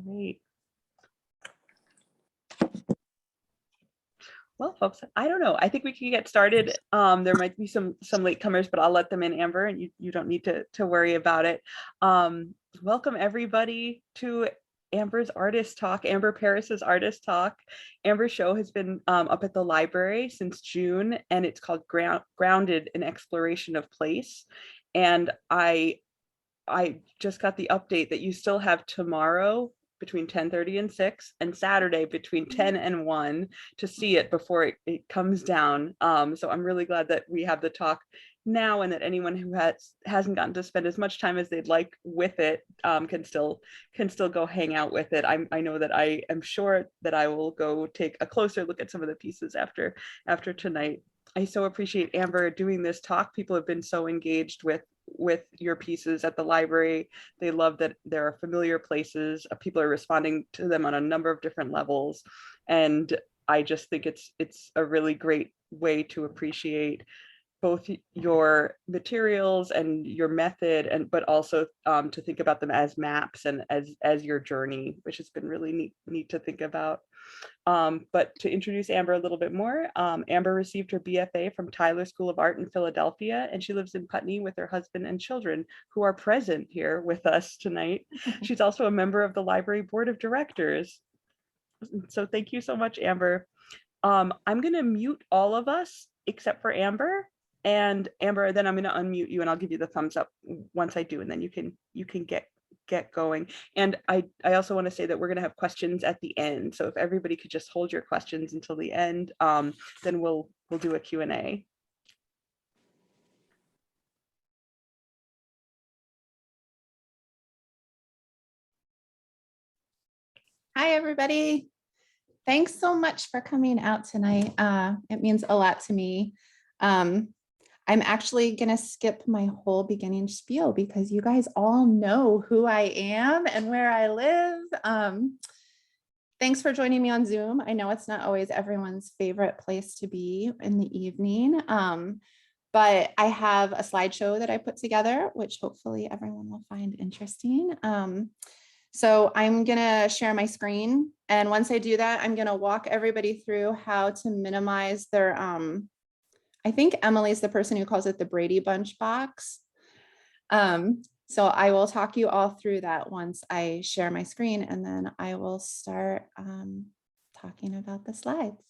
Great. Well, folks, I don't know. I think we can get started. There might be some latecomers, but I'll let them in, Amber, and you don't need to worry about it. Welcome everybody to Amber's Artist Talk, Amber Paris's Artist Talk. Amber's show has been up at the library since June, and it's called Grounded in Exploration of Place. And I just got the update that you still have tomorrow between 10:30 and 6 and Saturday between 10 and 1 to see it before it comes down. So I'm really glad that we have the talk now, and that anyone who hasn't gotten to spend as much time as they'd like with it can still go hang out with it. I know that I am sure that I will go take a closer look at some of the pieces after tonight. I so appreciate Amber doing this talk. People have been so engaged with your pieces at the library. They love that there are familiar places. People are responding to them on a number of different levels. And I just think it's a really great way to appreciate both your materials and your method, but also to think about them as maps and as your journey, which has been really neat to think about. But to introduce Amber a little bit more, Amber received her BFA from Tyler School of Art in Philadelphia, and she lives in Putney with her husband and children, who are present here with us tonight. She's also a member of the library board of directors. So thank you so much, Amber. I'm going to mute all of us except for Amber. And Amber, then I'm going to unmute you and I'll give you the thumbs up once I do, and then you can get going. And I also want to say that we're going to have questions at the end. So if everybody could just hold your questions until the end, then we'll do a Q&A. Hi, everybody. Thanks so much for coming out tonight. It means a lot to me. I'm actually going to skip my whole beginning spiel because you guys all know who I am and where I live. Thanks for joining me on Zoom. I know it's not always everyone's favorite place to be in the evening, but I have a slideshow that I put together, which hopefully everyone will find interesting. So I'm going to share my screen. And once I do that, I'm going to walk everybody through how to minimize their, I think Emily's the person who calls it the Brady Bunch box. So I will talk you all through that once I share my screen, and then I will start talking about the slides.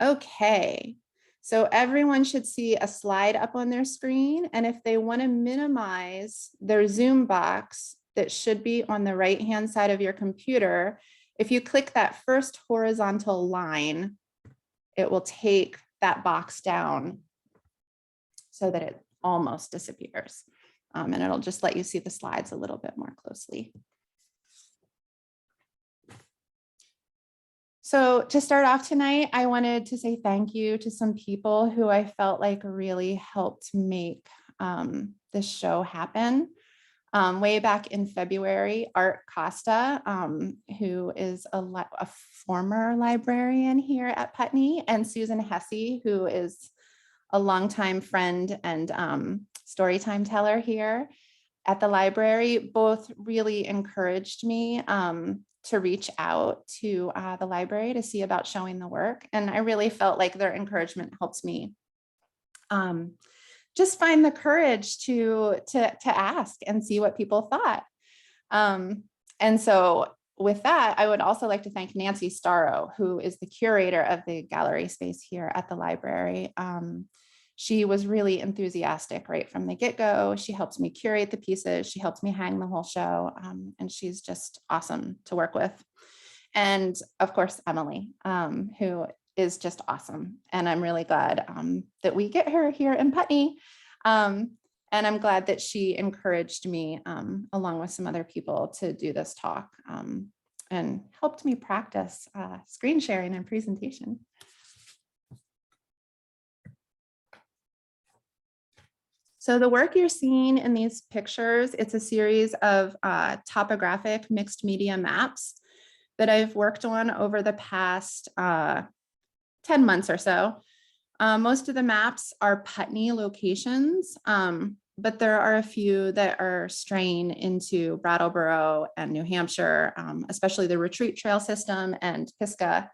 Okay, so everyone should see a slide up on their screen, and if they want to minimize their Zoom box, that should be on the right-hand side of your computer. If you click that first horizontal line, it will take that box down so that it almost disappears. And it'll just let you see the slides a little bit more closely. So to start off tonight, I wanted to say thank you to some people who I felt like really helped make this show happen. Way back in February, Art Costa, who is a former librarian here at Putney, and Susan Hesse, who is a longtime friend and storytime teller here at the library, both really encouraged me to reach out to the library to see about showing the work. And I really felt like their encouragement helped me just find the courage to ask and see what people thought. And so with that, I would also like to thank Nancy Starro, who is the curator of the gallery space here at the library. She was really enthusiastic right from the get-go. She helped me curate the pieces. She helped me hang the whole show. And she's just awesome to work with. And of course, Emily, who is just awesome. And I'm really glad that we get her here in Putney. And I'm glad that she encouraged me, along with some other people, to do this talk and helped me practice screen sharing and presentation. So the work you're seeing in these pictures, it's a series of topographic mixed media maps that I've worked on over the past 10 10 months or so. Most of the maps are Putney locations, but there are a few that are straying into Brattleboro and New Hampshire, especially the Retreat Trail System and Pisgah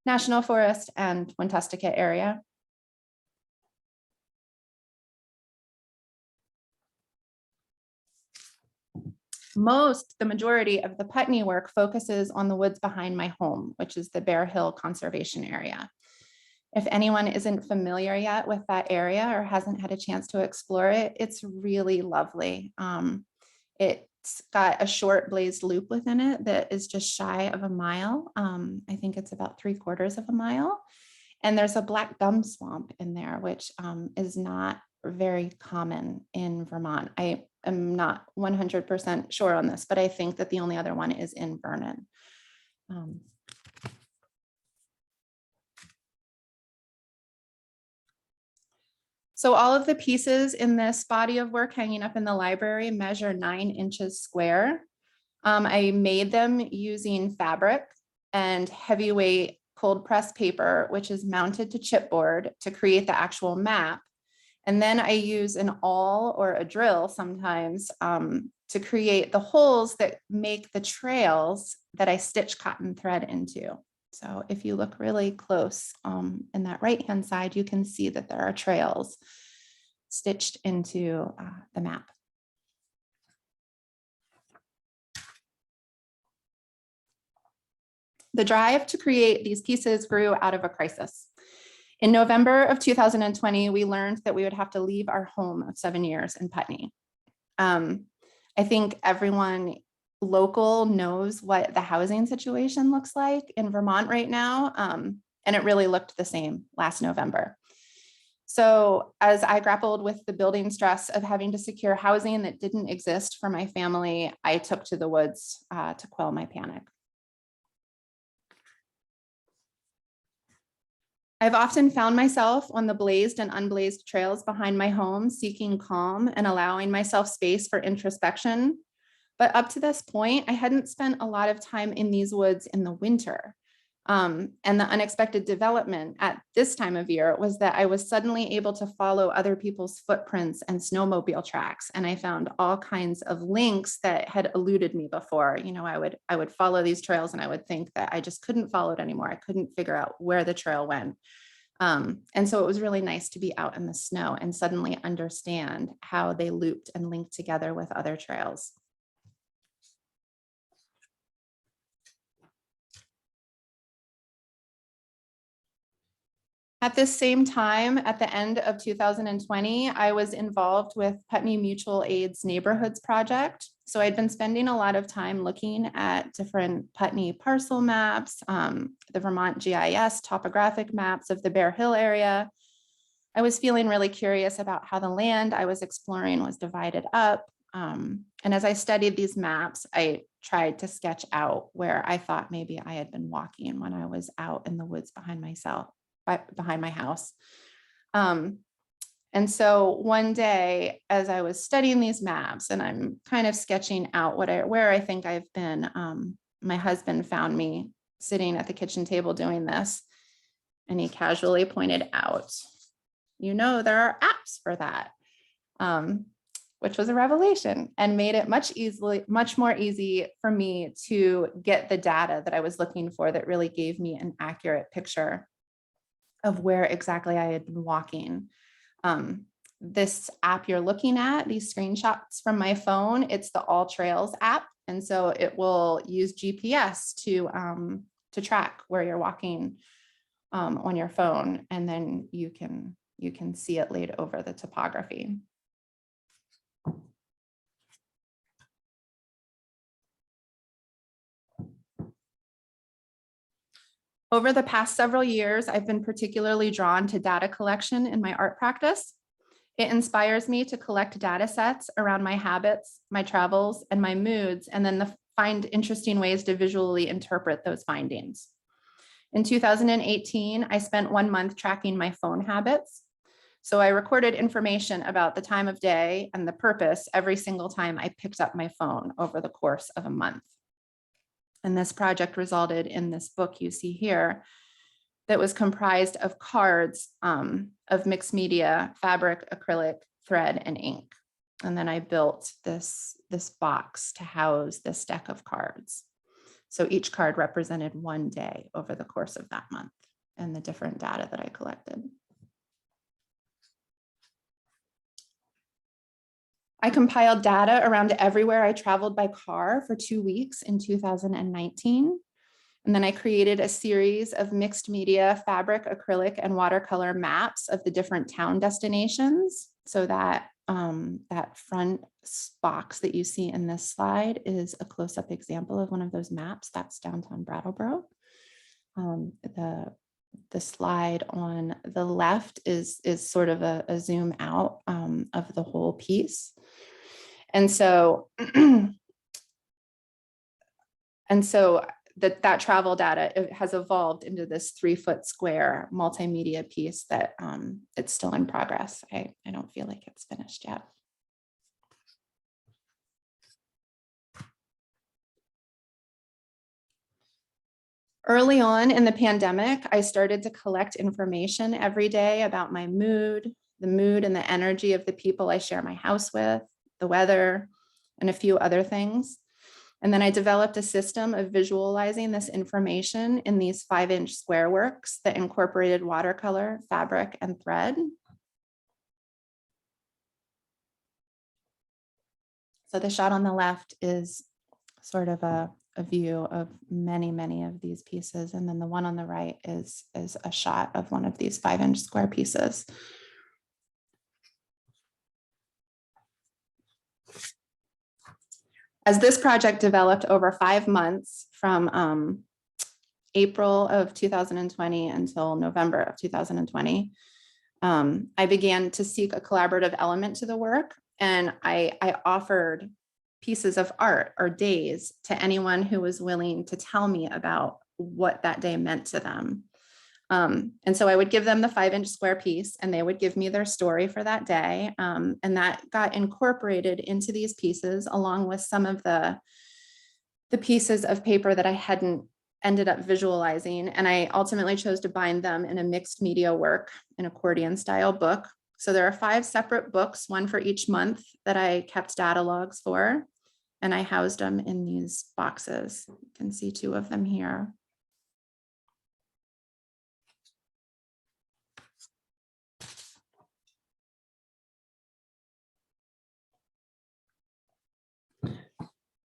National Forest and Wentusticket area. The majority of the Putney work focuses on the woods behind my home, which is the Bear Hill Conservation Area. If anyone isn't familiar yet with that area or hasn't had a chance to explore it, it's really lovely. It's got a short blazed loop within it that is just shy of a mile. I think it's about 3/4 of a mile. And there's a black gum swamp in there, which is not very common in Vermont. I am not 100% sure on this, but I think that the only other one is in Vernon. So all of the pieces in this body of work hanging up in the library measure 9 inches square. I made them using fabric and heavyweight cold pressed paper, which is mounted to chipboard to create the actual map. And then I use an awl or a drill sometimes to create the holes that make the trails that I stitch cotton thread into. So if you look really close in that right-hand side, you can see that there are trails stitched into the map. The drive to create these pieces grew out of a crisis. In November of 2020, we learned that we would have to leave our home of 7 years in Putney. I think everyone local knows what the housing situation looks like in Vermont right now. And it really looked the same last November. So as I grappled with the building stress of having to secure housing that didn't exist for my family, I took to the woods to quell my panic. I've often found myself on the blazed and unblazed trails behind my home, seeking calm and allowing myself space for introspection. But up to this point, I hadn't spent a lot of time in these woods in the winter. And the unexpected development at this time of year was that I was suddenly able to follow other people's footprints and snowmobile tracks. And I found all kinds of links that had eluded me before. You know, I would follow these trails and I would think that I just couldn't follow it anymore. I couldn't figure out where the trail went. And so it was really nice to be out in the snow and suddenly understand how they looped and linked together with other trails. At this same time, at the end of 2020, I was involved with Putney Mutual Aid's Neighborhoods Project. So I'd been spending a lot of time looking at different Putney parcel maps, the Vermont GIS topographic maps of the Bear Hill area. I was feeling really curious about how the land I was exploring was divided up. And as I studied these maps, I tried to sketch out where I thought maybe I had been walking when I was out in the woods behind my house. And so one day, as I was studying these maps and I'm kind of sketching out where I think I've been, my husband found me sitting at the kitchen table doing this. And he casually pointed out, you know, there are apps for that, which was a revelation and made it much more easy for me to get the data that I was looking for that really gave me an accurate picture of where exactly I had been walking. This app you're looking at, these screenshots from my phone, it's the All Trails app. And so it will use GPS to track where you're walking on your phone. And then you can see it laid over the topography. Over the past several years, I've been particularly drawn to data collection in my art practice. It inspires me to collect data sets around my habits, my travels, and my moods, and then find interesting ways to visually interpret those findings. In 2018, I spent 1 month tracking my phone habits. So I recorded information about the time of day and the purpose every single time I picked up my phone over the course of a month. And this project resulted in this book you see here, that was comprised of cards of mixed media, fabric, acrylic, thread, and ink. And then I built this box to house this deck of cards. So each card represented one day over the course of that month and the different data that I collected. I compiled data around everywhere I traveled by car for 2 weeks in 2019. And then I created a series of mixed media, fabric, acrylic, and watercolor maps of the different town destinations. So that that front box that you see in this slide is a close-up example of one of those maps. That's downtown Brattleboro. The slide on the left is sort of a zoom out of the whole piece. And so, that travel data has evolved into this 3-foot square multimedia piece that it's still in progress. I don't feel like it's finished yet. Early on in the pandemic, I started to collect information every day about my mood, the mood and the energy of the people I share my house with, the weather, and a few other things. And then I developed a system of visualizing this information in these 5-inch square works that incorporated watercolor, fabric, and thread. So the shot on the left is sort of a view of many of these pieces. And then the one on the right is a shot of one of these 5-inch square pieces. As this project developed over 5 months from April of 2020 until November of 2020, I began to seek a collaborative element to the work. And I offered pieces of art or days to anyone who was willing to tell me about what that day meant to them. And so I would give them the 5-inch square piece and they would give me their story for that day. And that got incorporated into these pieces along with some of the pieces of paper that I hadn't ended up visualizing. And I ultimately chose to bind them in a mixed media work, an accordion style book. So there are 5 separate books, one for each month that I kept data logs for. And I housed them in these boxes. You can see 2 of them here.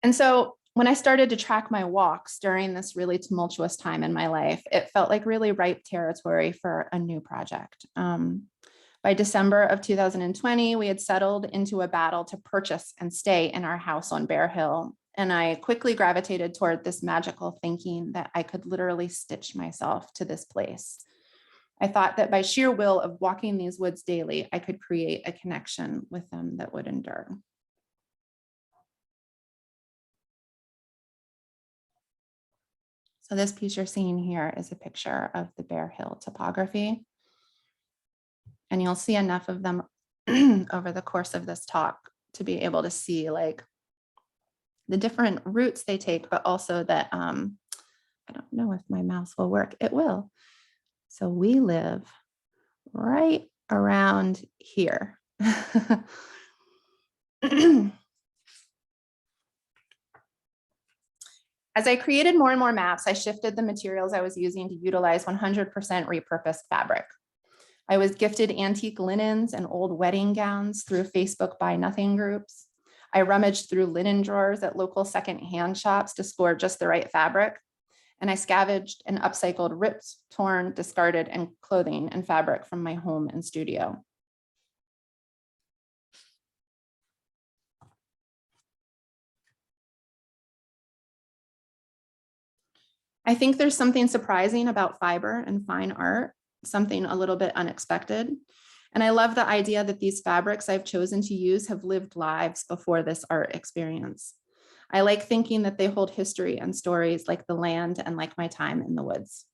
And so when I started to track my walks during this really tumultuous time in my life, it felt like really ripe territory for a new project. By December of 2020, we had settled into a battle to purchase and stay in our house on Bear Hill. And I quickly gravitated toward this magical thinking that I could literally stitch myself to this place. I thought that by sheer will of walking these woods daily, I could create a connection with them that would endure. So this piece you're seeing here is a picture of the Bear Hill topography. And you'll see enough of them over the course of this talk to be able to see like the different routes they take, but also that I don't know if my mouse will work. It will. So we live right around here. As I created more and more maps, I shifted the materials I was using to utilize 100% repurposed fabric. I was gifted antique linens and old wedding gowns through Facebook Buy Nothing groups. I rummaged through linen drawers at local secondhand shops to score just the right fabric. And I scavenged and upcycled ripped, torn, discarded, and clothing and fabric from my home and studio. I think there's something surprising about fiber and fine art, something a little bit unexpected. And I love the idea that these fabrics I've chosen to use have lived lives before this art experience. I like thinking that they hold history and stories like the land and like my time in the woods.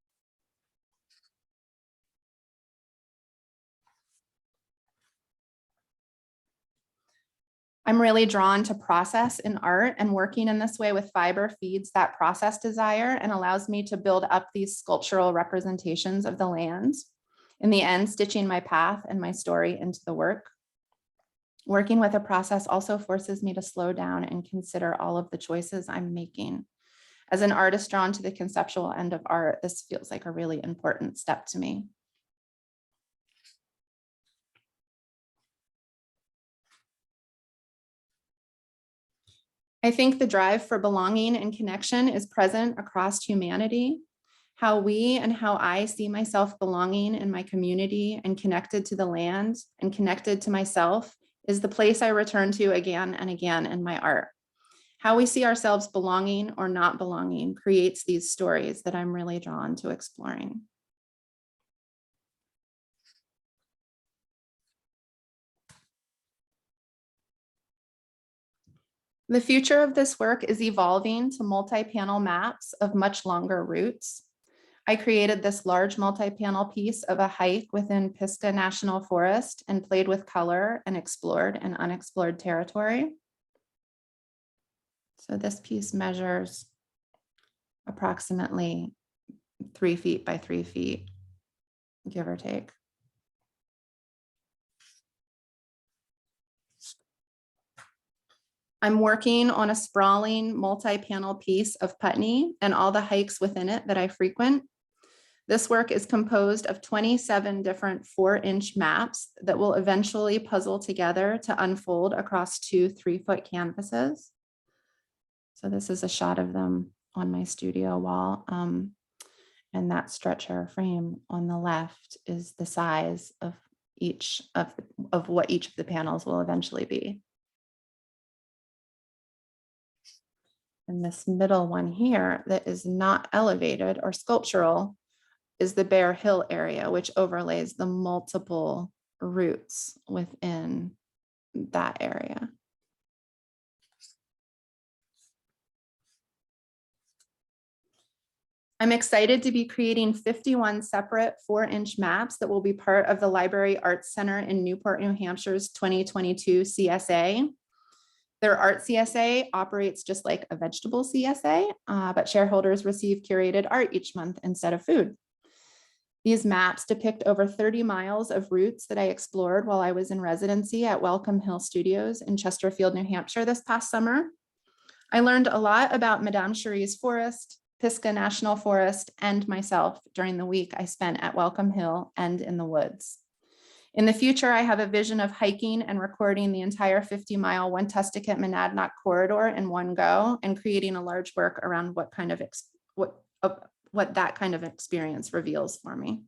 I'm really drawn to process in art, and working in this way with fiber feeds that process desire and allows me to build up these sculptural representations of the land. In the end, stitching my path and my story into the work. Working with a process also forces me to slow down and consider all of the choices I'm making. As an artist drawn to the conceptual end of art, this feels like a really important step to me. I think the drive for belonging and connection is present across humanity. How we and how I see myself belonging in my community and connected to the land and connected to myself is the place I return to again and again in my art. How we see ourselves belonging or not belonging creates these stories that I'm really drawn to exploring. The future of this work is evolving to multi-panel maps of much longer routes. I created this large multi-panel piece of a hike within Pisgah National Forest and played with color and explored an unexplored territory. So this piece measures approximately 3 feet by 3 feet, give or take. I'm working on a sprawling multi-panel piece of Putney and all the hikes within it that I frequent. This work is composed of 27 different 4-inch maps that will eventually puzzle together to unfold across 2 3-foot canvases. So this is a shot of them on my studio wall. And that stretcher frame on the left is the size of each of what each of the panels will eventually be. And this middle one here that is not elevated or sculptural is the Bear Hill area, which overlays the multiple routes within that area. I'm excited to be creating 51 separate 4-inch maps that will be part of the Library Arts Center in Newport, New Hampshire's 2022 CSA. Their art CSA operates just like a vegetable CSA, but shareholders receive curated art each month instead of food. These maps depict over 30 miles of routes that I explored while I was in residency at Welcome Hill Studios in Chesterfield, New Hampshire this past summer. I learned a lot about Madame Cherie's forest, Pisgah National Forest, and myself during the week I spent at Welcome Hill and in the woods. In the future, I have a vision of hiking and recording the entire 50-mile Wentusticket Monadnock corridor in one go and creating a large work around what that kind of experience reveals for me.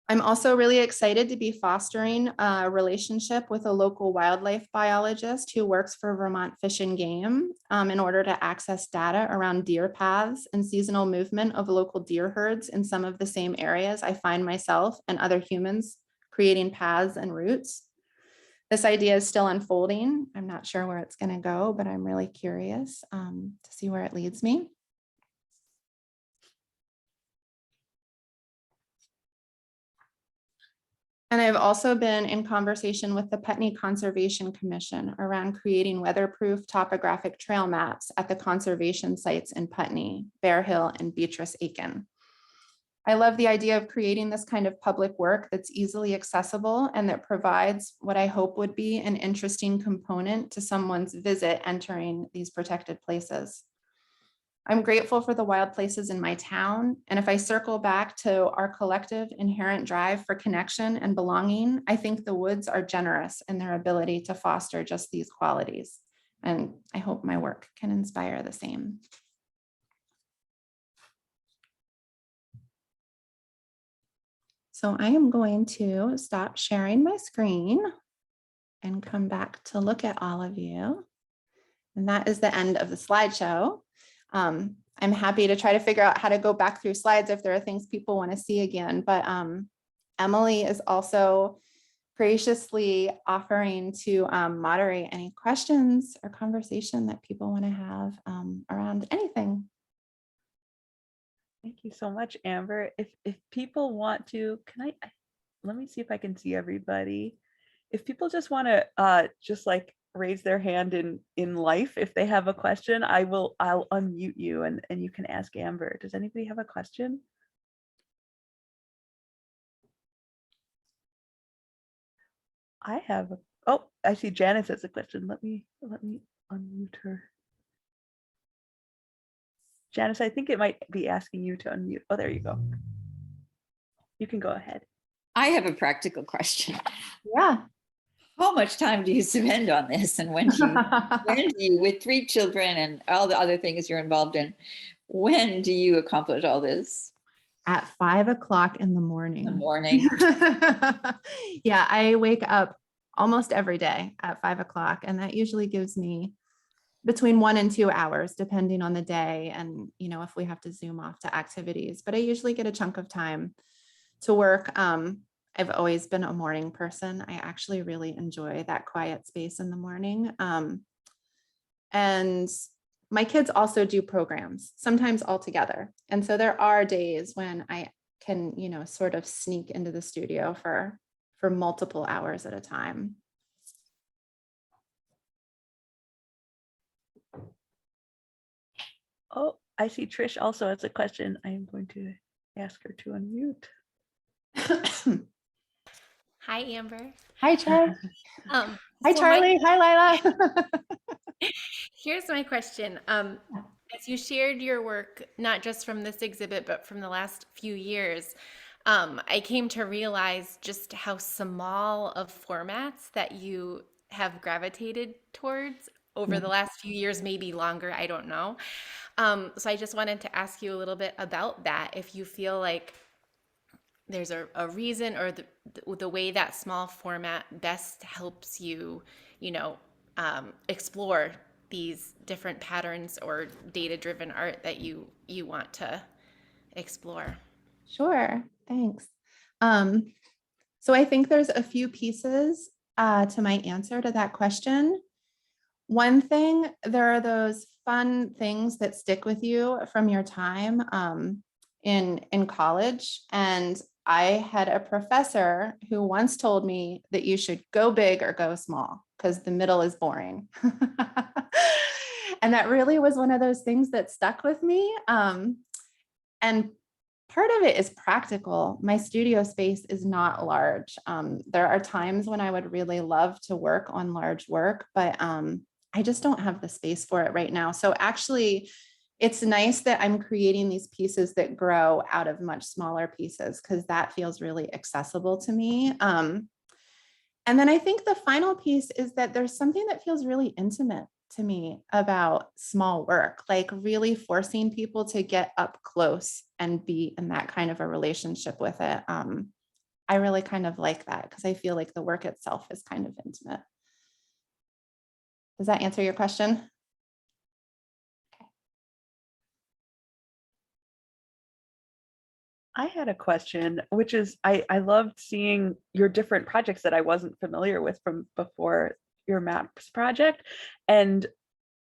I'm also really excited to be fostering a relationship with a local wildlife biologist who works for Vermont Fish and Game in order to access data around deer paths and seasonal movement of local deer herds in some of the same areas I find myself and other humans creating paths and routes. This idea is still unfolding. I'm not sure where it's going to go, but I'm really curious to see where it leads me. And I've also been in conversation with the Putney Conservation Commission around creating weatherproof topographic trail maps at the conservation sites in Putney, Bear Hill, and Beatrice Aiken. I love the idea of creating this kind of public work that's easily accessible and that provides what I hope would be an interesting component to someone's visit entering these protected places. I'm grateful for the wild places in my town. And if I circle back to our collective inherent drive for connection and belonging, I think the woods are generous in their ability to foster just these qualities. And I hope my work can inspire the same. So I am going to stop sharing my screen and come back to look at all of you. And that is the end of the slideshow. I'm happy to try to figure out how to go back through slides if there are things people want to see again, but Emily is also graciously offering to moderate any questions or conversation that people want to have around anything. Thank you so much, Amber. If people want to, let me see if I can see everybody. If people just want to just like raise their hand in life, if they have a question, I'll unmute you and you can ask Amber. Does anybody have a question? I have oh, I see Janice has a question. Let me unmute her. Janice, I think it might be asking you to unmute. Oh, there you go. You can go ahead. I have a practical question. Yeah. How much time do you spend on this? And when do you, with 3 children and all the other things you're involved in, when do you accomplish all this? At 5 o'clock in the morning. In the morning. Yeah, I wake up almost every day at 5 o'clock, and that usually gives me between 1 and 2 hours, depending on the day and, if we have to zoom off to activities. But I usually get a chunk of time to work. I've always been a morning person. I actually really enjoy that quiet space in the morning. And my kids also do programs, sometimes all together. And so there are days when I can, sort of sneak into the studio for multiple hours at a time. Oh, I see Trish also has a question. I am going to ask her to unmute. Hi, Amber. Hi, Charlie. Hi, So Charlie. Hi, Lila. Here's my question. As you shared your work, not just from this exhibit, but from the last few years, I came to realize just how small of formats that you have gravitated towards over the last few years, maybe longer, I don't know. So I just wanted to ask you a little bit about that. If you feel like there's a reason or the way that small format best helps you, explore these different patterns or data-driven art that you want to explore. Sure, thanks. So I think there's a few pieces to my answer to that question. One thing, there are those fun things that stick with you from your time in college. And I had a professor who once told me that you should go big or go small because the middle is boring. And that really was one of those things that stuck with me. And part of it is practical. My studio space is not large. There are times when I would really love to work on large work, but I just don't have the space for it right now. So actually, it's nice that I'm creating these pieces that grow out of much smaller pieces because that feels really accessible to me. And then I think the final piece is that there's something that feels really intimate to me about small work, like really forcing people to get up close and be in that kind of a relationship with it. I really kind of like that because I feel like the work itself is kind of intimate. Does that answer your question? I had a question, which is I loved seeing your different projects that I wasn't familiar with from before your maps project. And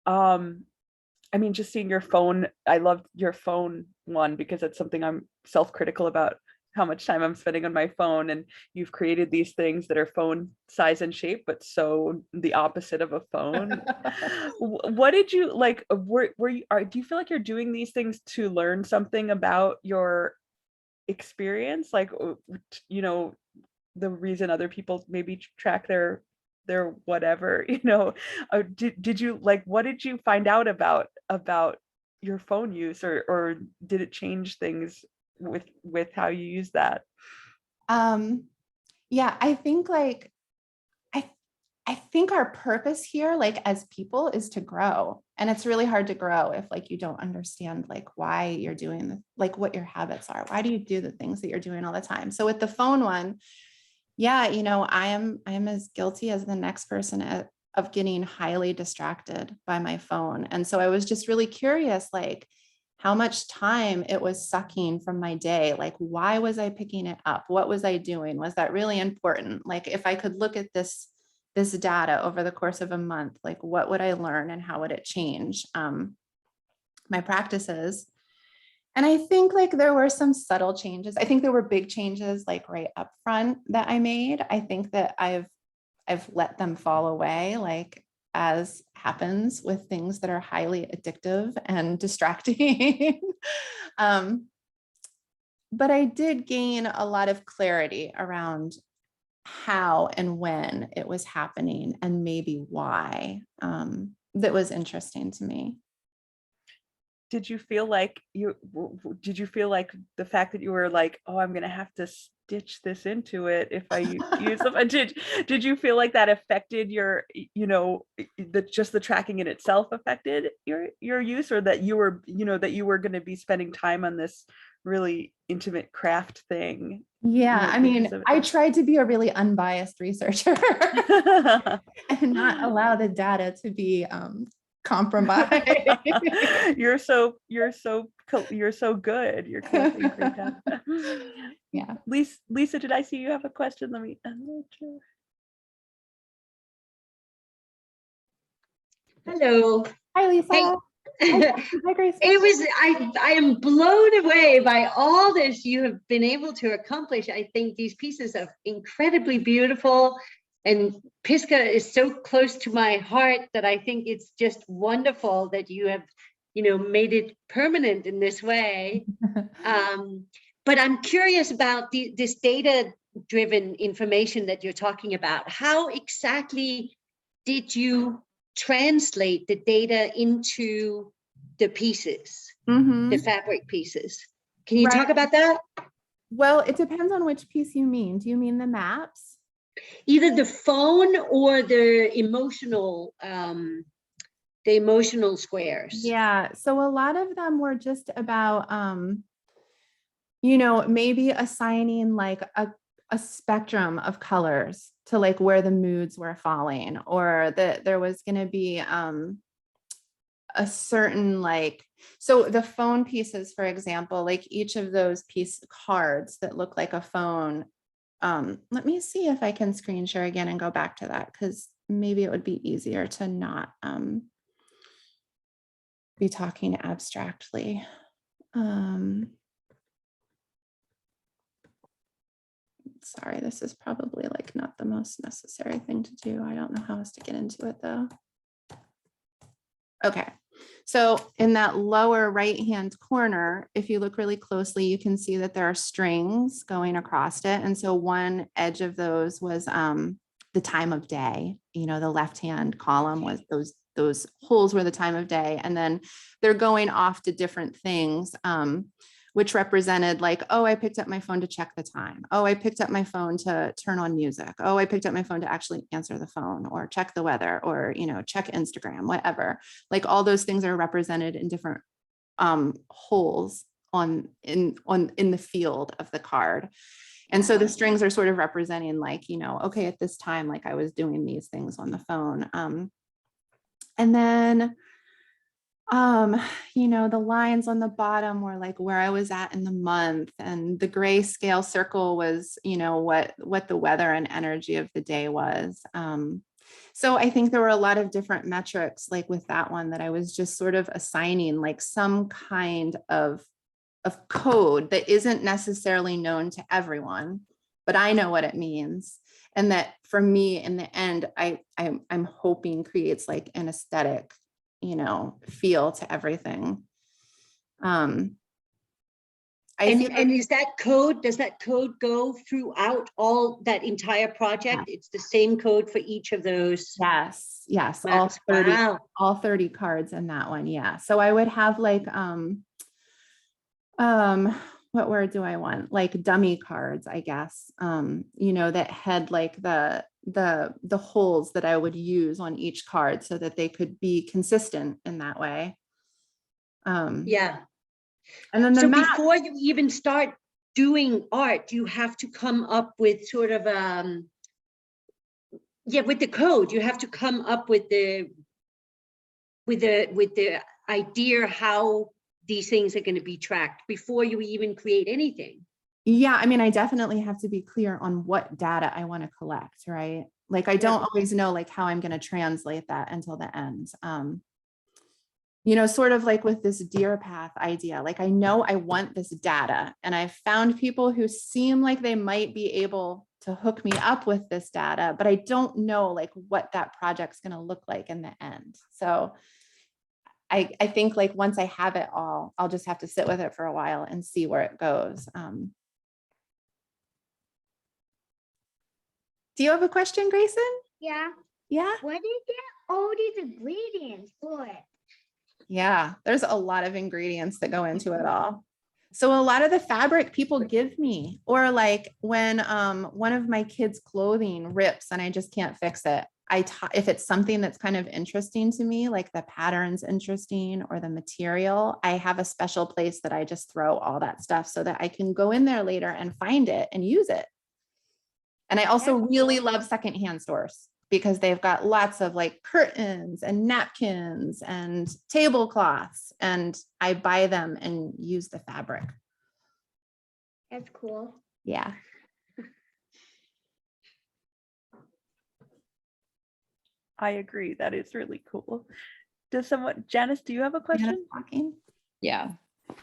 I mean, just seeing your phone, I loved your phone one because it's something I'm self-critical about how much time I'm spending on my phone. And you've created these things that are phone size and shape, but so the opposite of a phone. What did you like? Do you feel like you're doing these things to learn something about your experience, like the reason other people maybe track their whatever, did you like, what did you find out about your phone use, or did it change things with how you use that? Yeah, I think like I think our purpose here, like as people, is to grow. And it's really hard to grow if like you don't understand like why you're doing like what your habits are. Why do you do the things that you're doing all the time? So with the phone one, yeah, I am as guilty as the next person of getting highly distracted by my phone. And so I was just really curious, like how much time it was sucking from my day. Like, why was I picking it up? What was I doing? Was that really important? Like, if I could look at this data over the course of a month, like what would I learn and how would it change my practices? And I think like there were some subtle changes. I think there were big changes like right up front that I made. I think that I've let them fall away, like as happens with things that are highly addictive and distracting. But I did gain a lot of clarity around how and when it was happening and maybe why. That was interesting to me. Did you feel like the fact that you were like, oh, I'm gonna have to stitch this into it if I use them? Did you feel like that affected your, just the tracking in itself affected your use, or that you were, that you were going to be spending time on this really intimate craft thing? Yeah, I mean, I tried to be a really unbiased researcher and not allow the data to be compromised. You're so good. You're collecting great data. Yeah. Lisa, did I see you have a question? I'm not sure. Hello. Hi, Lisa. Hey. Hi, Grace. I am blown away by all this you have been able to accomplish. I think these pieces are incredibly beautiful, and Pisgah is so close to my heart that I think it's just wonderful that you have, made it permanent in this way. But I'm curious about this data-driven information that you're talking about. How exactly did you translate the data into the pieces, the fabric pieces? Can you talk about that? Well, it depends on which piece you mean. Do you mean the maps? Either the phone or the emotional squares. Yeah. So a lot of them were just about, maybe assigning like a spectrum of colors to like where the moods were falling, or that there was going to be a certain so the phone pieces, for example, like each of those cards that look like a phone. Let me see if I can screen share again and go back to that, because maybe it would be easier to not be talking abstractly. Sorry, this is probably like not the most necessary thing to do. I don't know how else to get into it though. Okay, so in that lower right-hand corner, if you look really closely, you can see that there are strings going across it. And so one edge of those was the time of day. The left-hand column was those holes were the time of day. And then they're going off to different things, which represented like, oh, I picked up my phone to check the time. Oh, I picked up my phone to turn on music. Oh, I picked up my phone to actually answer the phone or check the weather or, check Instagram, whatever. Like all those things are represented in different holes in the field of the card. And so the strings are sort of representing like, okay, at this time, like I was doing these things on the phone. And then the lines on the bottom were like where I was at in the month, and the gray scale circle was, what the weather and energy of the day was. So I think there were a lot of different metrics, like with that one, that I was just sort of assigning like some kind of code that isn't necessarily known to everyone, but I know what it means. And that for me, in the end, I'm hoping creates like an aesthetic feel to everything. And is that code, does that code go throughout all that entire project? Yeah. It's the same code for each of those. Yes. Maps. All 30 cards in that one. Yeah. So I would have like, what word do I want? Like dummy cards, I guess, that had like the holes that I would use on each card so that they could be consistent in that way. Yeah. And then before you even start doing art, you have to come up with sort of with the code. You have to come up with the idea how these things are going to be tracked before you even create anything. Yeah, I mean, I definitely have to be clear on what data I want to collect, right? Like I don't always know like how I'm going to translate that until the end. you know, sort of like with this deer path idea, like I know I want this data, and I've found people who seem like they might be able to hook me up with this data, but I don't know like what that project's going to look like in the end. So I think like once I have it all, I'll just have to sit with it for a while and see where it goes. Do you have a question, Grayson? Yeah. Yeah. Where do you get all these ingredients for it? Yeah, there's a lot of ingredients that go into it all. So a lot of the fabric people give me, or like when one of my kids' clothing rips and I just can't fix it, if it's something that's kind of interesting to me, like the pattern's interesting or the material, I have a special place that I just throw all that stuff so that I can go in there later and find it and use it. And I also really love secondhand stores, because they've got lots of like curtains and napkins and tablecloths, and I buy them and use the fabric. That's cool. Yeah. I agree. That is really cool. Janice, do you have a question? Yeah.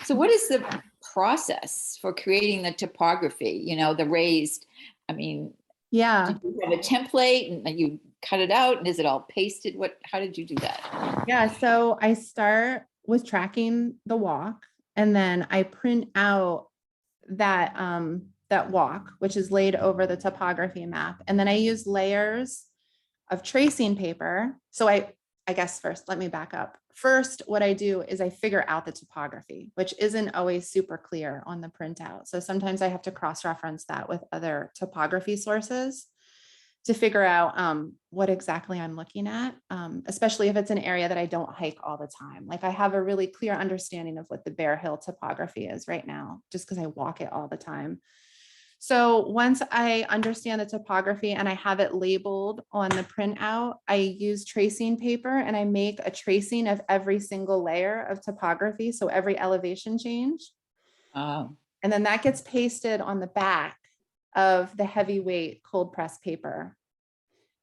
So what is the process for creating the topography, you know, the raised, I mean, Yeah. did you have a template and then you cut it out, and is it all pasted? How did you do that? Yeah. So I start with tracking the walk, and then I print out that walk, which is laid over the topography map. And then I use layers of tracing paper. So I guess first, let me back up. First, what I do is I figure out the topography, which isn't always super clear on the printout. So sometimes I have to cross-reference that with other topography sources to figure out what exactly I'm looking at, especially if it's an area that I don't hike all the time. Like I have a really clear understanding of what the Bear Hill topography is right now, just because I walk it all the time. So once I understand the topography and I have it labeled on the printout, I use tracing paper and I make a tracing of every single layer of topography. So every elevation change. Oh. And then that gets pasted on the back of the heavyweight cold press paper.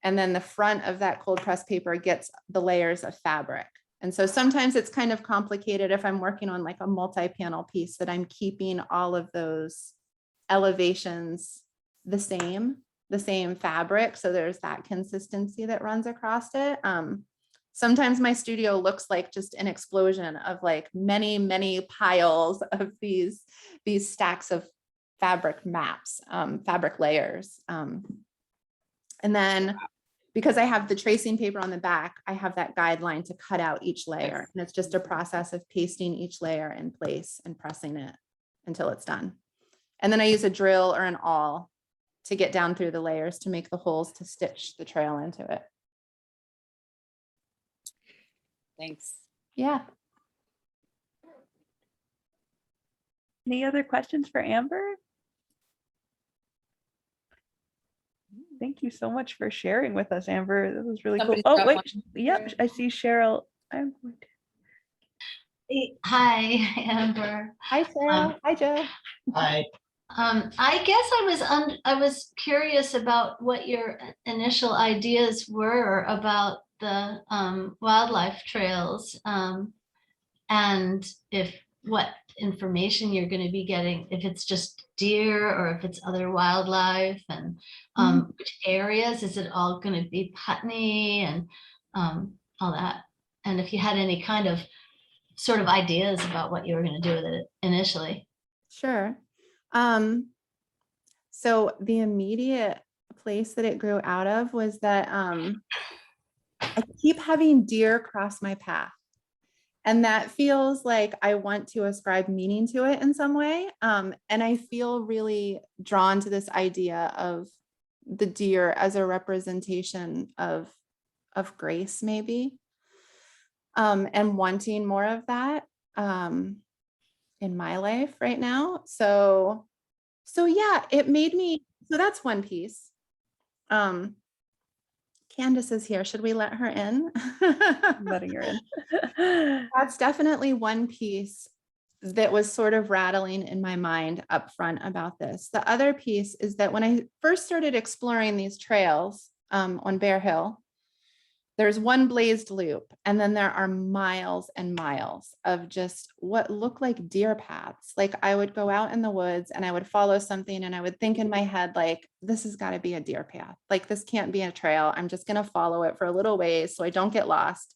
And then the front of that cold press paper gets the layers of fabric. And so sometimes it's kind of complicated if I'm working on like a multi-panel piece, that I'm keeping all of those elevations the same fabric. So there's that consistency that runs across it. Sometimes my studio looks like just an explosion of like many, many piles of these stacks of fabric maps, fabric layers. And then because I have the tracing paper on the back, I have that guideline to cut out each layer. And it's just a process of pasting each layer in place and pressing it until it's done. And then I use a drill or an awl to get down through the layers to make the holes to stitch the trail into it. Thanks. Yeah. Any other questions for Amber? Thank you so much for sharing with us, Amber. That was really Somebody's cool. Oh, got wait. one. Yep, I see Cheryl. I'm going to. Hi, Amber. Hi, Sarah. Hi, Joe. Hi. I guess I was curious about what your initial ideas were about the wildlife trails, and what information you're going to be getting, if it's just deer or if it's other wildlife, and which areas. Is it all going to be Putney and all that? And if you had any kind of sort of ideas about what you were going to do with it initially. Sure. So the immediate place that it grew out of was that I keep having deer cross my path. And that feels like I want to ascribe meaning to it in some way. And I feel really drawn to this idea of the deer as a representation of grace, maybe. And wanting more of that in my life right now. So yeah, it made me, so that's one piece. Candace is here. Should we let her in? Letting her in. That's definitely one piece that was sort of rattling in my mind up front about this. The other piece is that when I first started exploring these trails on Bear Hill, there's one blazed loop, and then there are miles and miles of just what look like deer paths. Like I would go out in the woods and I would follow something and I would think in my head, like, this has got to be a deer path. Like this can't be a trail. I'm just going to follow it for a little ways so I don't get lost.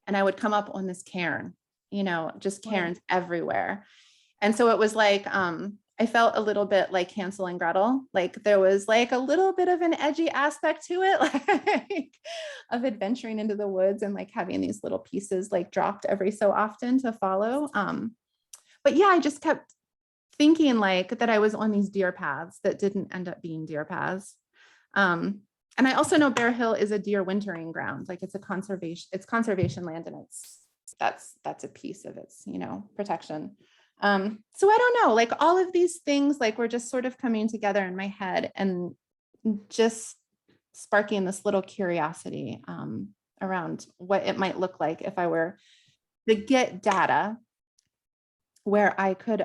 And I would come up on this cairn, just cairns everywhere. And so it was like, I felt a little bit like Hansel and Gretel. Like there was like a little bit of an edgy aspect to it, like of adventuring into the woods and like having these little pieces like dropped every so often to follow. But yeah, I just kept thinking like that I was on these deer paths that didn't end up being deer paths. And I also know Bear Hill is a deer wintering ground. Like it's conservation land, and that's a piece of its, protection. So I don't know, like all of these things, like were just sort of coming together in my head and just sparking this little curiosity around what it might look like if I were to get data where I could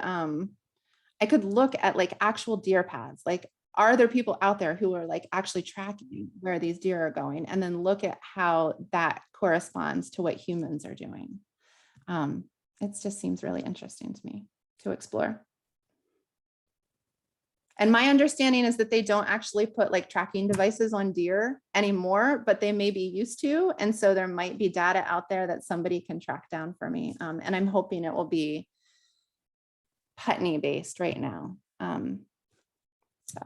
look at like actual deer paths. Like, are there people out there who are like actually tracking where these deer are going, and then look at how that corresponds to what humans are doing? It just seems really interesting to me to explore. And my understanding is that they don't actually put like tracking devices on deer anymore, but they may be used to. And so there might be data out there that somebody can track down for me. And I'm hoping it will be Putney based right now. So.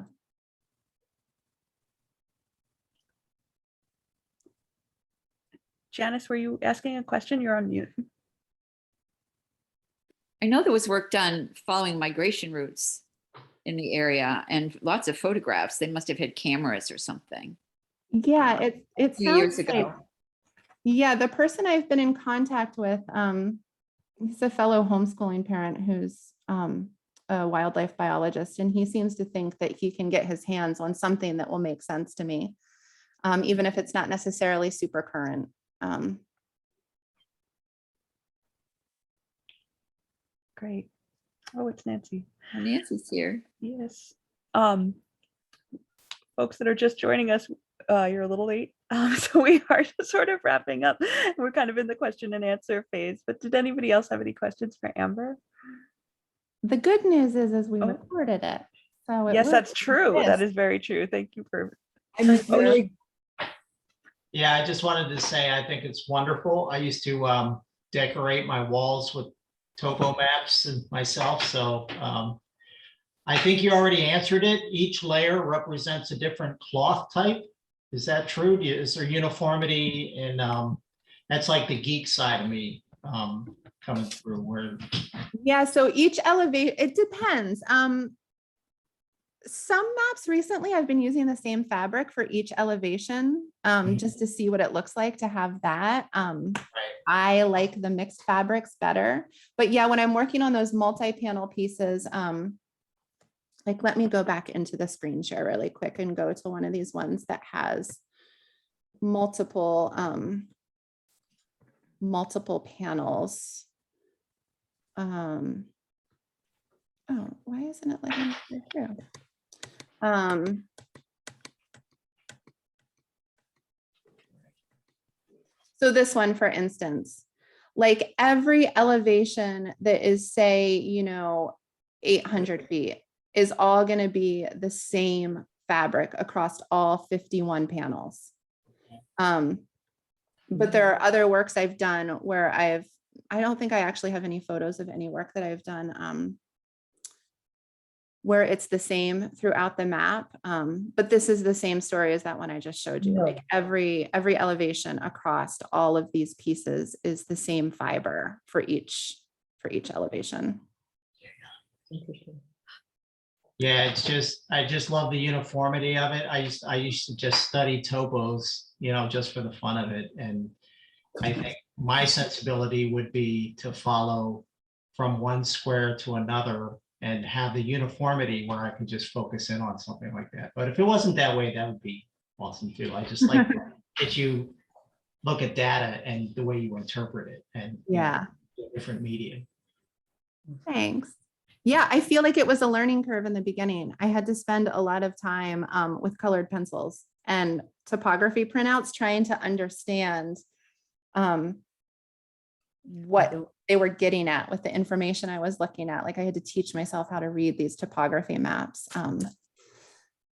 Janice, were you asking a question? You're on mute. I know there was work done following migration routes in the area and lots of photographs. They must have had cameras or something. Yeah, it few years sounds ago. like, yeah, the person I've been in contact with, he's a fellow homeschooling parent who's a wildlife biologist, and he seems to think that he can get his hands on something that will make sense to me, even if it's not necessarily super current. Great. Oh, it's Nancy. Nancy's here. Yes. Folks that are just joining us, you're a little late. So we are just sort of wrapping up. We're kind of in the question and answer phase, but did anybody else have any questions for Amber? The good news is we recorded it. So yes, that's true. That is very true. Thank you for. Yeah, I just wanted to say, I think it's wonderful. I used to decorate my walls with topo maps and myself. So I think you already answered it. Each layer represents a different cloth type. Is that true? Is there uniformity? And that's like the geek side of me coming through. Where yeah, so each elevation, it depends. Some maps recently I've been using the same fabric for each elevation, just to see what it looks like to have that. I like the mixed fabrics better, but yeah, when I'm working on those multi-panel pieces, like let me go back into the screen share really quick and go to one of these ones that has multiple panels. Oh, why isn't it letting me go through? So this one, for instance, like every elevation that is, say, 800 feet is all going to be the same fabric across all 51 panels. But there are other works I've done where I don't think I actually have any photos of any work that I've done where it's the same throughout the map. But this is the same story as that one I just showed you. Like every elevation across all of these pieces is the same fiber for each elevation. interesting. Yeah, it's just, I just love the uniformity of it. I used to just study topos, just for the fun of it. And I think my sensibility would be to follow from one square to another and have the uniformity where I can just focus in on something like that. But if it wasn't that way, that would be awesome too. I just like that you look at data and the way you interpret it, and Yeah, different media. thanks. Yeah, I feel like it was a learning curve in the beginning. I had to spend a lot of time with colored pencils and topography printouts, trying to understand what they were getting at with the information I was looking at. Like I had to teach myself how to read these topography maps.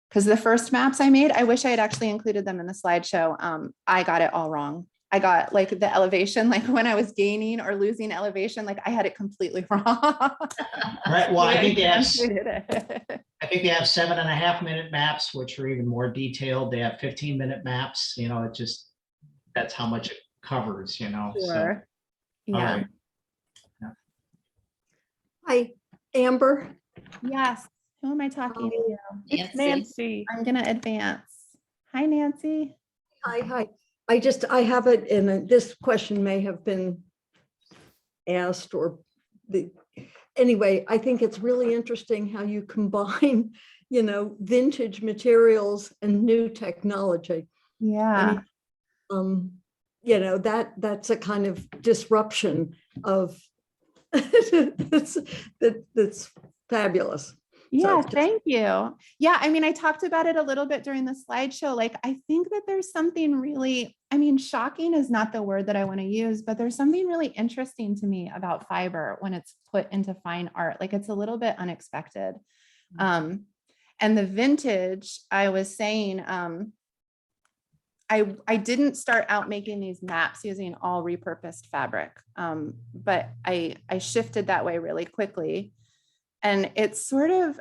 Because the first maps I made, I wish I had actually included them in the slideshow. I got it all wrong. I got like the elevation, like when I was gaining or losing elevation, like I had it completely wrong. Right. Well, I think they have, it. I think they have 7.5-minute maps, which are even more detailed. They have 15-minute maps, you know, it just, that's how much it covers, you know, so. Sure. All Yeah. right. Hi, Amber. Yes. Who am I talking to? It's Nancy. Nancy. I'm gonna advance. Hi, Nancy. Hi. I have it, and this question may have been asked anyway, I think it's really interesting how you combine, you know, vintage materials and new technology. Yeah. You know, that's a kind of disruption of that's fabulous. Yeah, So- thank you. Yeah, I mean, I talked about it a little bit during the slideshow. Like, I think that there's something really, I mean, shocking is not the word that I want to use, but there's something really interesting to me about fiber when it's put into fine art. Like, it's a little bit unexpected. And the vintage, I was saying, I didn't start out making these maps using all repurposed fabric, but I shifted that way really quickly. And it's sort of,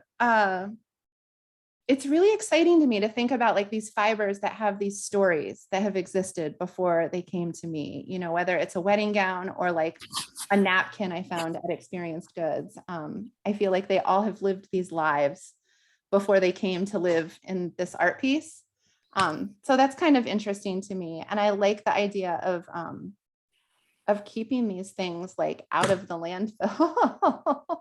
it's really exciting to me to think about like these fibers that have these stories that have existed before they came to me, you know, whether it's a wedding gown or like a napkin I found at Experienced Goods. I feel like they all have lived these lives before they came to live in this art piece. So that's kind of interesting to me. And I like the idea of keeping these things like out of the landfill.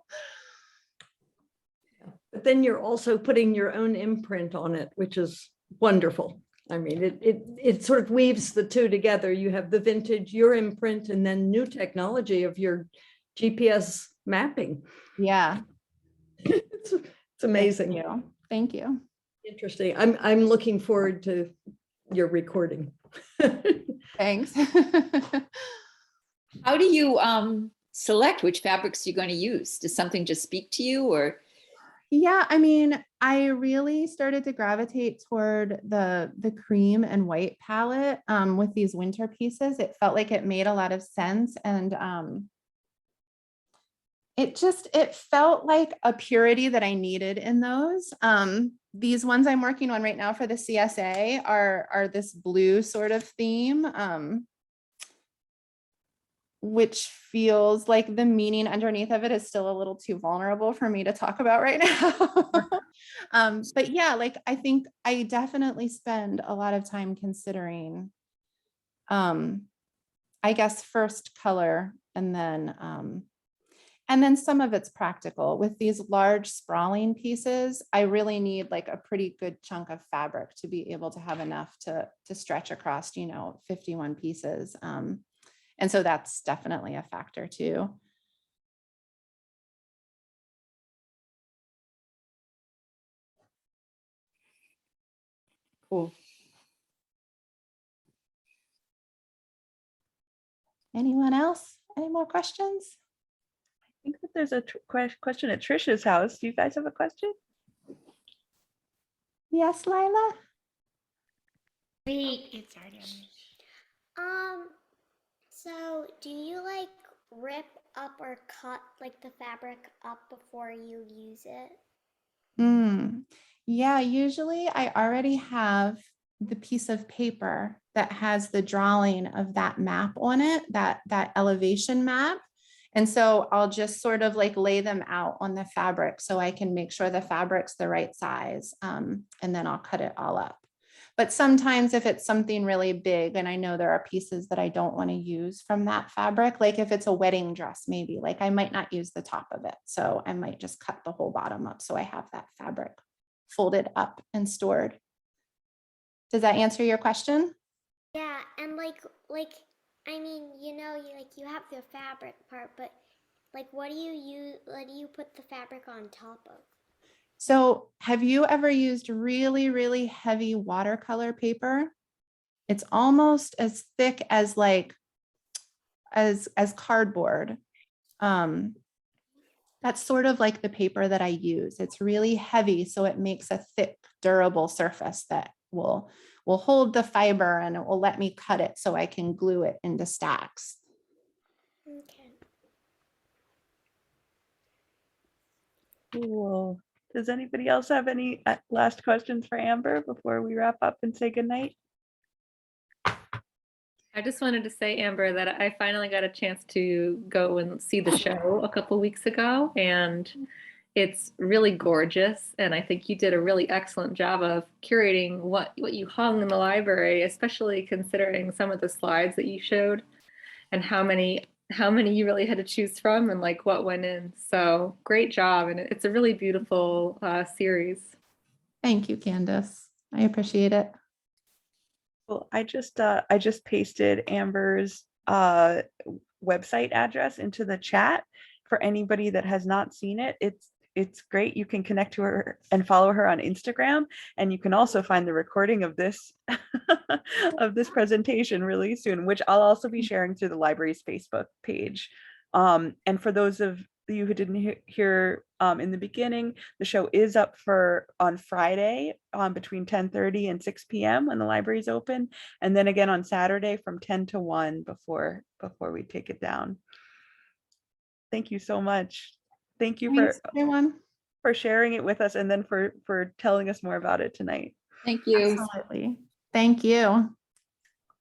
But then you're also putting your own imprint on it, which is wonderful. I mean, it sort of weaves the two together. You have the vintage, your imprint, and then new technology of your GPS mapping. Yeah. It's amazing. Thank you. Thank you. Interesting. I'm looking forward to your recording. Thanks. How do you select which fabrics you're going to use? Does something just speak to you, or? Yeah, I mean, I really started to gravitate toward the cream and white palette with these winter pieces. It felt like it made a lot of sense, and it felt like a purity that I needed in those. These ones I'm working on right now for the CSA are this blue sort of theme, which feels like the meaning underneath of it is still a little too vulnerable for me to talk about right now. But yeah, like I think I definitely spend a lot of time considering, I guess, first color and then some of it's practical. With these large sprawling pieces, I really need like a pretty good chunk of fabric to be able to have enough to stretch across, 51 pieces. And so that's definitely a factor too. Cool. Anyone else? Any more questions? I think that there's a question at Trisha's house. Do you guys have a question? Yes, Lila? Wait. It's already on me. So do you like rip up or cut like the fabric up before you use it? Yeah, usually I already have the piece of paper that has the drawing of that map on it, that elevation map. And so I'll just sort of like lay them out on the fabric so I can make sure the fabric's the right size. And then I'll cut it all up. But sometimes if it's something really big and I know there are pieces that I don't want to use from that fabric, like if it's a wedding dress, maybe like I might not use the top of it. So I might just cut the whole bottom up so I have that fabric folded up and stored. Does that answer your question? Yeah, and like I mean, you have the fabric part, but like what do you use? What do you put the fabric on top of? So have you ever used really, really heavy watercolor paper? It's almost as thick as like, as cardboard. That's sort of like the paper that I use. It's really heavy, so it makes a thick, durable surface that will hold the fiber, and it will let me cut it so I can glue it into stacks. Okay. Cool. Does anybody else have any last questions for Amber before we wrap up and say goodnight? I just wanted to say, Amber, that I finally got a chance to go and see the show a couple weeks ago, and it's really gorgeous. And I think you did a really excellent job of curating what you hung in the library, especially considering some of the slides that you showed and how many you really had to choose from and like what went in. So great job. And it's a really beautiful series. Thank you, Candace. I appreciate it. Well, I just pasted Amber's website address into the chat for anybody that has not seen it. It's great. You can connect to her and follow her on Instagram, and you can also find the recording of this of this presentation really soon, which I'll also be sharing through the library's Facebook page. And for those of you who didn't hear in the beginning, the show is up on Friday between 10:30 and 6 p.m. when the library is open, and then again on Saturday from 10 to 1 before we take it down. Thank you so much. Thank you Thanks, everyone. for sharing it with us, and then for telling us more about it tonight. Thank you. Absolutely. Thank you.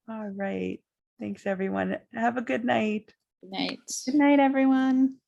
All right. Thanks, everyone. Have a good night. Good night. Good night, everyone.